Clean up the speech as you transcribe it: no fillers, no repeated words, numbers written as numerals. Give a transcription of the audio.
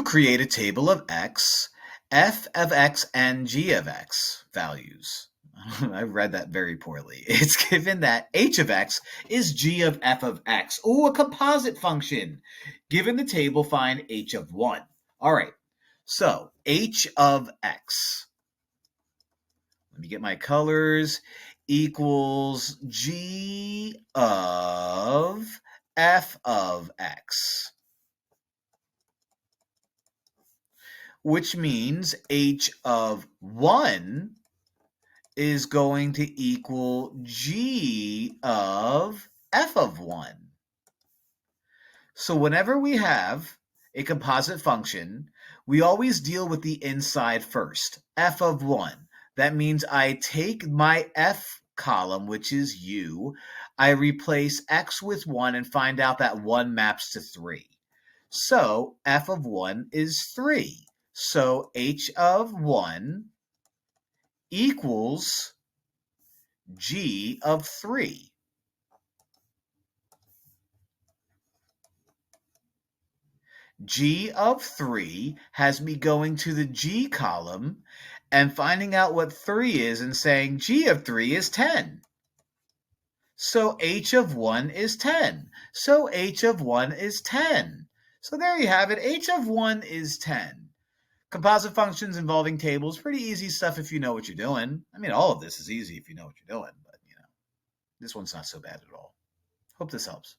create a table of x, f of x, and g of x values. I read that very poorly. It's given that h of x is g of f of x. Ooh, a composite function. Given the table, find h of 1. All right, so h of x. Let me get my colors. Equals g of f of x. Which means h of 1 is going to equal g of f of 1. So whenever we have a composite function, we always deal with the inside first, f of 1. That means I take my f column, which is u, I replace x with 1 and find out that 1 maps to 3. So f of 1 is 3. So h of 1 equals g of 3. G of 3 has me going to the g column and finding out what 3 is and saying g of 3 is 10. So h of 1 is 10. So h of 1 is 10. So there you have it. H of 1 is 10. Composite functions involving tables, pretty easy stuff if you know what you're doing. I mean, all of this is easy if you know what you're doing, but, this one's not so bad at all. Hope this helps.